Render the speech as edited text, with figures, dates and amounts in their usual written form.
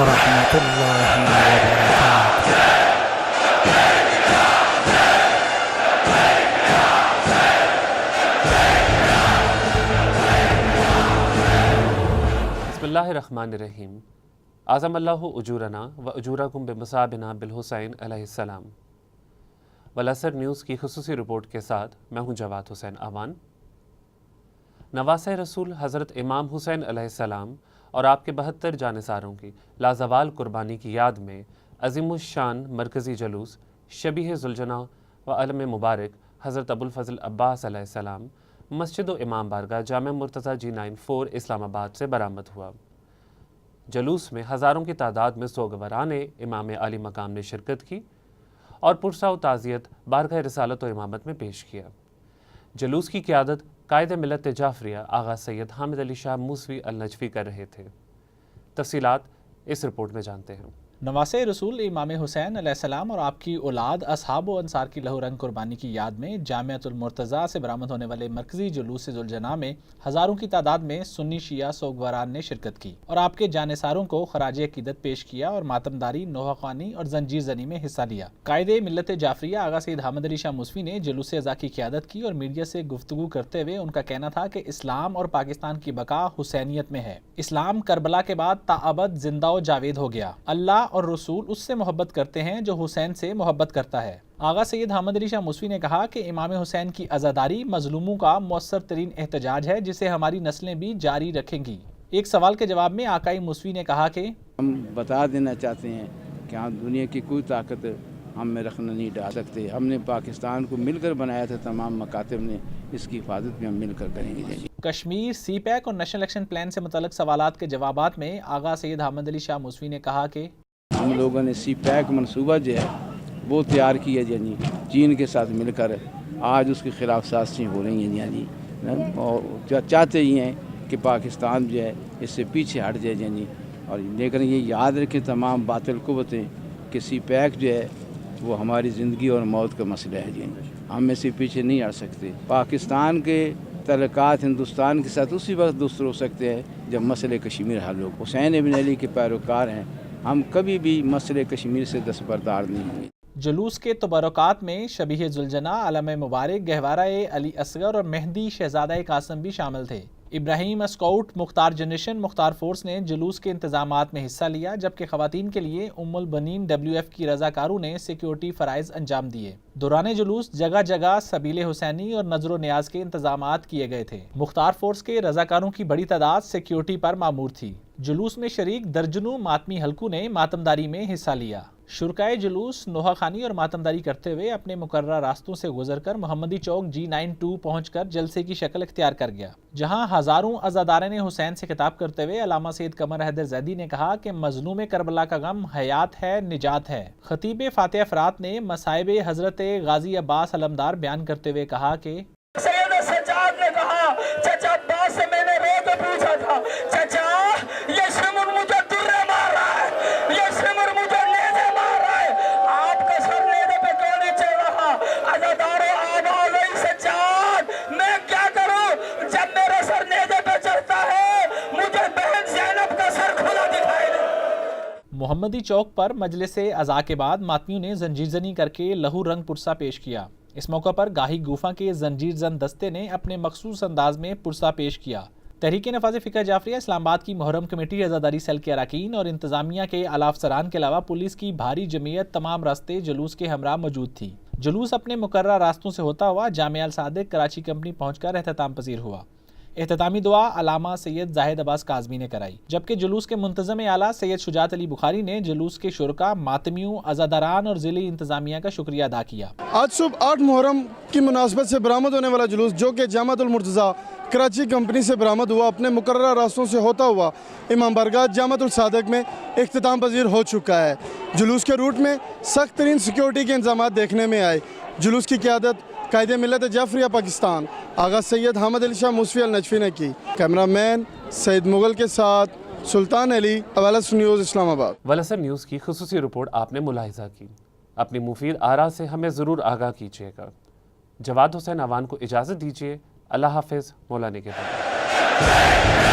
ورحمۃ اللہ وبرکاتہ۔ بسم اللہ الرحمن الرحیم۔ اعظم اللہ اجورنا و اجورکم بمصابنا بالحسین علیہ السلام۔ والعصر نیوز کی خصوصی رپورٹ کے ساتھ میں ہوں جواد حسین اعوان۔ نواسہ رسول حضرت امام حسین علیہ السلام اور آپ کے 72 جانثاروں کی لازوال قربانی کی یاد میں عظیم الشان مرکزی جلوس شبیہ ذوالجناح و علم مبارک حضرت ابوالفضل عباس علیہ السلام مسجد و امام بارگاہ جامع مرتضیٰ G94 اسلام آباد سے برآمد ہوا۔ جلوس میں ہزاروں کی تعداد میں سوگواران امام عالی مقام نے شرکت کی اور پرسہ و تعزیت بارگاہ رسالت و امامت میں پیش کیا۔ جلوس کی قیادت قائد ملت جعفریہ آغا سید حامد علی شاہ موسوی النجفی کر رہے تھے۔ تفصیلات اس رپورٹ میں جانتے ہیں۔ نواسہ رسول امام حسین علیہ السلام اور آپ کی اولاد اصحاب و انصار کی لہو رنگ قربانی کی یاد میں جامعۃ المرتضیٰ سے برآمد ہونے والے مرکزی جلوس ذوالجناح میں ہزاروں کی تعداد میں سنی شیعہ سوگواران نے شرکت کی اور آپ کے جانثاروں کو خراج عقیدت پیش کیا اور ماتمداری، نوحہ خوانی اور زنجیر زنی میں حصہ لیا۔ قائد ملت جعفریہ آغا سید حامد علی شاہ موسوی نے جلوس اضا کی قیادت کی اور میڈیا سے گفتگو کرتے ہوئے ان کا کہنا تھا کہ اسلام اور پاکستان کی بقا حسینیت میں ہے۔ اسلام کربلا کے بعد تاابد زندہ و جاوید ہو گیا۔ اللہ اور رسول اس سے محبت کرتے ہیں جو حسین سے محبت کرتا ہے۔ آغا سید حامد علی شاہ موسوی نے کہا کہ امام حسین کی عزاداری مظلوموں کا مؤثر ترین احتجاج ہے جسے ہماری نسلیں بھی جاری رکھیں گی۔ ایک سوال کے جواب میں آقائی موسوی نے کہا کہ ہم بتا دینا چاہتے ہیں کہ ہم دنیا کی کوئی طاقت ہم میں رکھنا نہیں ڈال سکتے۔ ہم نے پاکستان کو مل کر بنایا تھا، تمام مکاتب نے، اس کی حفاظت بھی ہم مل کر کریں گے۔ کشمیر سی پیک اور نیشنل ایکشن پلان سے متعلق سوالات کے جوابات میں آغا سید حامد علی شاہ موسوی نے کہا کہ ہم لوگوں نے سی پیک منصوبہ جو ہے وہ تیار کیا، یعنی چین کے ساتھ مل کر آج اس کے خلاف سازشیں ہو رہی ہیں، یعنی اور چاہتے ہی ہیں کہ پاکستان جو ہے اس سے پیچھے ہٹ جائے، یعنی اور لیکن یہ یاد رکھیں تمام باطل قوتیں کہ سی پیک جو ہے وہ ہماری زندگی اور موت کا مسئلہ ہے، یعنی ہم اس سے پیچھے نہیں ہٹ سکتے۔ پاکستان کے تعلقات ہندوستان کے ساتھ اسی وقت درست ہو سکتے ہیں جب مسئلہ کشمیر حل ہو۔ حسین ابن علی کے پیروکار ہیں، ہم کبھی بھی مسئلہ کشمیر سے دستبردار نہیں ہوں گے۔ جلوس کے تبرکات میں شبیہ ذوالجناح، علم مبارک، گہوارہ علی اصغر اور مہدی شہزادہ قاسم بھی شامل تھے۔ ابراہیم اسکاؤٹ، مختار جنریشن، مختار فورس نے جلوس کے انتظامات میں حصہ لیا، جبکہ خواتین کے لیے ام البنین WF کی رضاکاروں نے سیکیورٹی فرائض انجام دیے۔ دوران جلوس جگہ جگہ سبیل حسینی اور نظر و نیاز کے انتظامات کیے گئے تھے۔ مختار فورس کے رضاکاروں کی بڑی تعداد سیکیورٹی پر مامور تھی۔ جلوس میں شریک درجنوں ماتمی حلقوں نے ماتمداری میں حصہ لیا۔ شرکائے جلوس نوحہ خوانی اور ماتمداری کرتے ہوئے اپنے مقررہ راستوں سے گزر کر محمدی چوک G92 پہنچ کر جلسے کی شکل اختیار کر گیا، جہاں ہزاروں عزاداران حسین سے خطاب کرتے ہوئے علامہ سید قمر حیدر زیدی نے کہا کہ مظلوم کربلا کا غم حیات ہے، نجات ہے۔ خطیب فاتح افراد نے مصائب حضرت غازی عباس علمدار بیان کرتے ہوئے کہا کہ سید سجاد نے کہا، چچا عباس سے میں نے رو کے پوچھا تھا، چچا یہ شمر مجھے درے مار رہا ہے، یہ شمر مجھے نیزے مار رہا ہے، آپ کا سر نیزے پہ کیوں نہیں چل رہا؟ عزادارو آواز آئی، سجاد میں کیا کروں؟ جب میرا سر نیزے پہ چڑھتا ہے مجھے بہن زینب کا سر کھلا دکھائی دے۔ محمدی چوک پر مجلس عزا کے بعد ماتمیوں نے زنجیر زنی کر کے لہو رنگ پرسہ پیش کیا۔ اس موقع پر گاہی گوفا کے زنجیر زن دستے نے اپنے مخصوص انداز میں پرسہ پیش کیا۔ تحریک نفاذ فقہ جعفریہ اسلام آباد کی محرم کمیٹی، عزاداری سیل کے اراکین اور انتظامیہ کے اعلیٰ افسران کے علاوہ پولیس کی بھاری جمعیت تمام راستے جلوس کے ہمراہ موجود تھی۔ جلوس اپنے مقررہ راستوں سے ہوتا ہوا جامعہ الصادق کراچی کمپنی پہنچ کر اختتام پذیر ہوا۔ اختتامی دعا علامہ سید زاہد عباس کاظمی نے کرائی، جبکہ جلوس کے منتظم اعلیٰ سید شجاعت علی بخاری نے جلوس کے شرکاء، ماتمیوں، عزاداران اور ضلعی انتظامیہ کا شکریہ ادا کیا۔ آج صبح 8 محرم کی مناسبت سے برآمد ہونے والا جلوس جو کہ جامعۃ المرتضیٰ کراچی کمپنی سے برآمد ہوا، اپنے مقررہ راستوں سے ہوتا ہوا امام بارگاہ جامعۃ الصادق میں اختتام پذیر ہو چکا ہے۔ جلوس کے روٹ میں سخت ترین سیکیورٹی کے انتظامات دیکھنے میں آئے۔ جلوس کی قیادت قائد ملت جعفریہ پاکستان آغا سید حامد علی شاہ موسوی النجفی نے کی۔ کیمرہ مین سید مغل کے ساتھ سلطان علی، والعصر نیوز، اسلام آباد۔ والعصر نیوز کی خصوصی رپورٹ آپ نے ملاحظہ کی۔ اپنی مفید آراء سے ہمیں ضرور آگاہ کیجیے گا۔ جواد حسین اعوان کو اجازت دیجیے۔ اللہ حافظ، مولا نگہبان۔